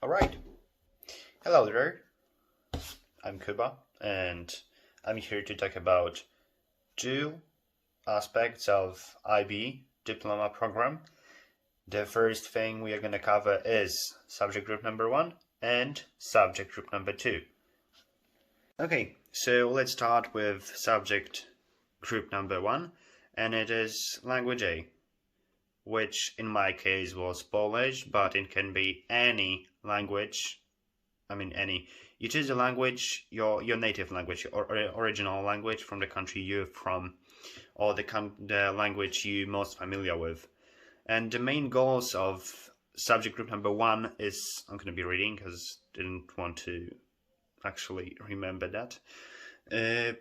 Alright, hello there, I'm Kuba, and I'm here to talk about two aspects of IB diploma program. The first thing we are going to cover is subject group number 1 and subject group number 2. Okay, so let's start with subject group number 1, and it is language A, which in my case was Polish, but it can be any language. Any. You choose the language, your native language, or original language from the country you're from, or the language you're most familiar with. And the main goals of subject group number 1 is, I'm going to be reading because I didn't want to actually remember that.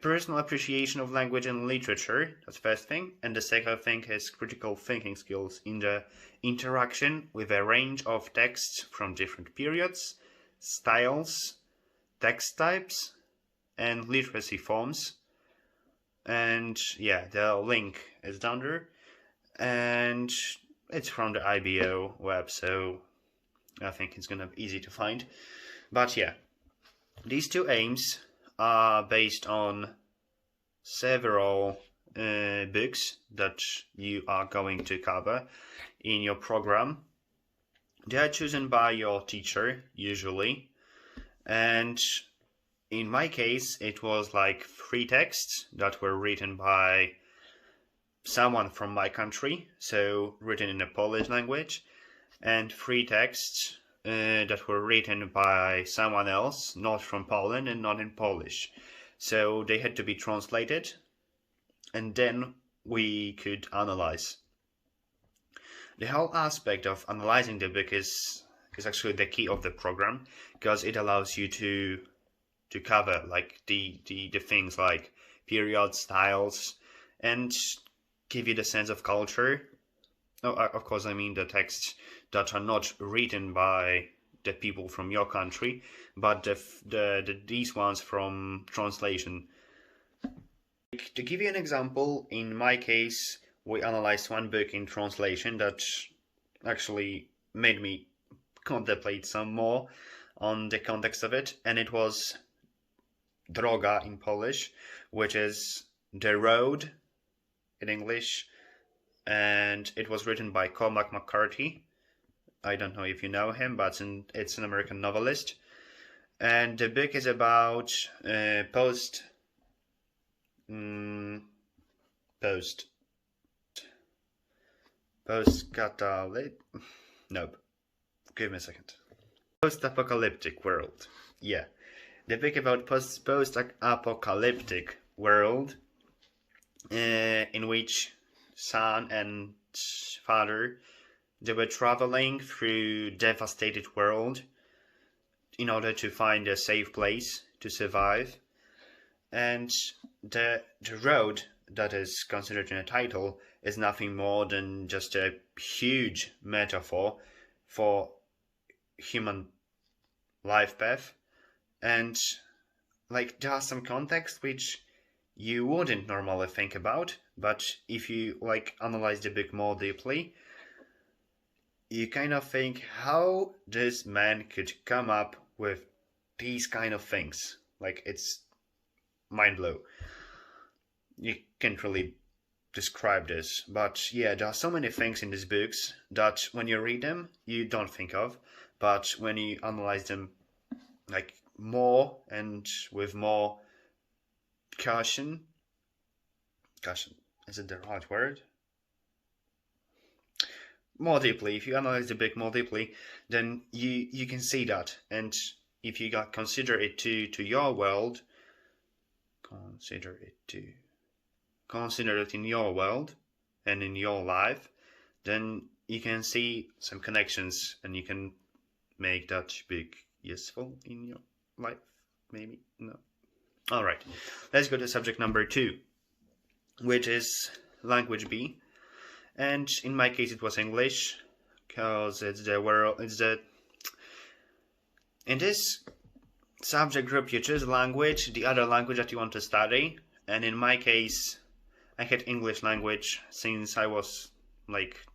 Personal appreciation of language and literature, that's the first thing. And the second thing is critical thinking skills in the interaction with a range of texts from different periods, styles, text types, and literacy forms. And yeah, the link is down there. And it's from the IBO web, so I think it's gonna be easy to find. But yeah, these two aims are based on several books that you are going to cover in your program. They are chosen by your teacher, usually. And in my case, it was like 3 texts that were written by someone from my country, so written in the Polish language, and 3 texts that were written by someone else, not from Poland and not in Polish. So they had to be translated, and then we could analyze. The whole aspect of analyzing the book is actually the key of the program, because it allows you to cover like the things like periods, styles, and give you the sense of culture. Oh, of course, I mean the texts that are not written by the people from your country, but these ones from translation. To give you an example, in my case, we analyzed one book in translation that actually made me contemplate some more on the context of it, and it was Droga in Polish, which is the road in English, and it was written by Cormac McCarthy. I don't know if you know him, but it's an American novelist. And the book is about give me a second. Post-apocalyptic world. Yeah. The book about post-apocalyptic world in which son and father, they were traveling through devastated world in order to find a safe place to survive. And the road that is considered in the title is nothing more than just a huge metaphor for human life path. And like there are some context which you wouldn't normally think about, but if you like analyze the book more deeply, you kind of think how this man could come up with these kind of things. Like it's mind blow. You can't really describe this, but yeah, there are so many things in these books that when you read them you don't think of, but when you analyze them like more and with more caution, is it the right word? More deeply, if you analyze the book more deeply, then you can see that. And if you consider it to your world, consider it in your world and in your life, then you can see some connections and you can make that book useful in your life. Maybe no. All right, let's go to subject number 2, which is language B, and in my case it was English, because in this subject group you choose language, the other language that you want to study, and in my case I had English language since I was like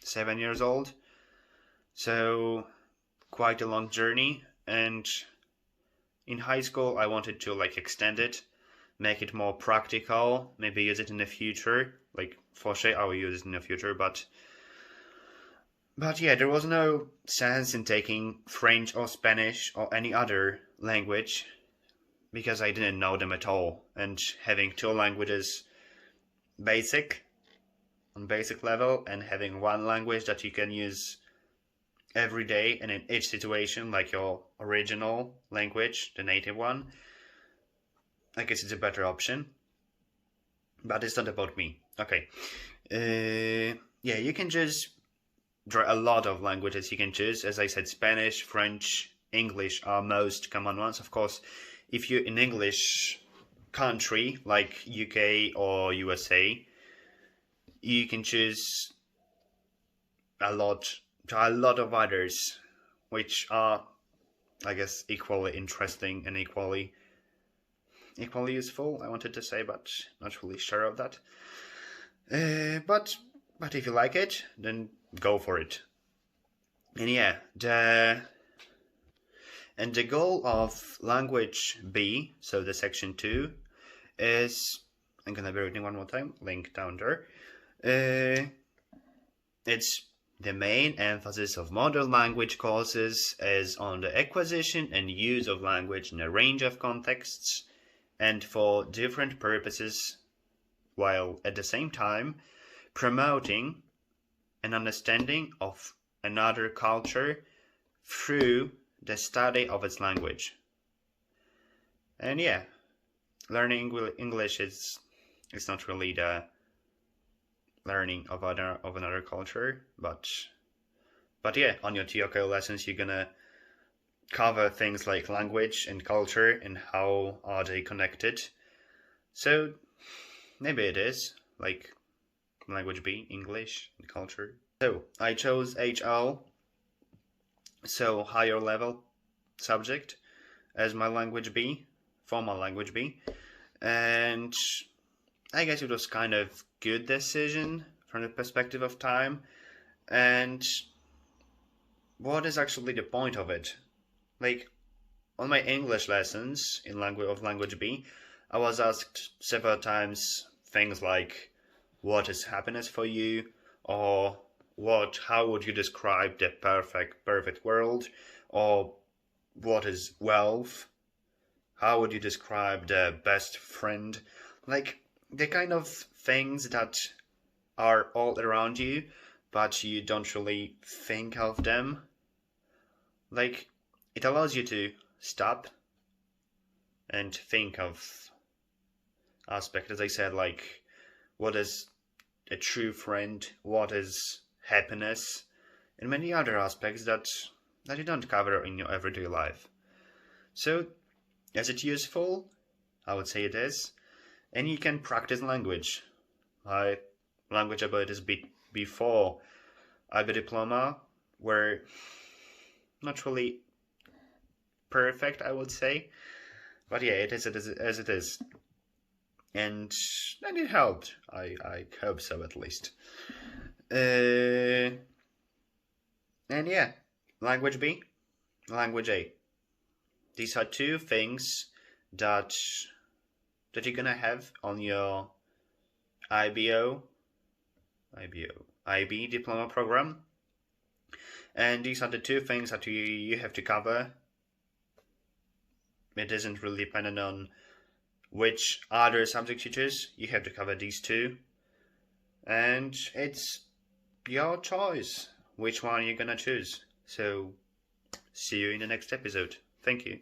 7 years old, so quite a long journey, and in high school I wanted to like extend it, make it more practical, maybe use it in the future. Like for sure I will use it in the future, but yeah, there was no sense in taking French or Spanish or any other language because I didn't know them at all, and having two languages basic on basic level and having one language that you can use every day and in each situation, like your original language, the native one, I guess it's a better option. But it's not about me. Okay. Yeah, you can choose. There are a lot of languages you can choose. As I said, Spanish, French, English are most common ones. Of course, if you're in English country like UK or USA, you can choose a lot. There are a lot of others which are, I guess, equally interesting and equally useful, I wanted to say, but not really sure of that. But if you like it, then go for it. And yeah, the goal of language B, so the section 2, is, I'm gonna be reading one more time, link down there. It's the main emphasis of modern language courses is on the acquisition and use of language in a range of contexts and for different purposes, while at the same time promoting an understanding of another culture through the study of its language. And yeah, learning English is not really the learning of another culture, but yeah, on your TOK lessons you're gonna cover things like language and culture and how are they connected. So maybe it is like language B, English and culture. So I chose HL, so higher level subject, as my language B, for my language B, and I guess it was kind of good decision from the perspective of time. And what is actually the point of it? Like, on my English lessons in language B, I was asked several times things like, what is happiness for you? Or how would you describe the perfect world? Or what is wealth? How would you describe the best friend? Like, the kind of things that are all around you, but you don't really think of them. Like, it allows you to stop and think of aspects, as I said, like what is a true friend, what is happiness, and many other aspects that you don't cover in your everyday life. So, is it useful? I would say it is. And you can practice language. Language abilities before IB diploma were not really perfect, I would say. But yeah, it is as it is. And it helped. I hope so, at least. And yeah, language B, language A. These are two things that you're gonna have on your IB diploma program. And these are the two things that you have to cover. It isn't really dependent on which other subjects you choose. You have to cover these two. And it's your choice which one you're gonna choose. So, see you in the next episode. Thank you.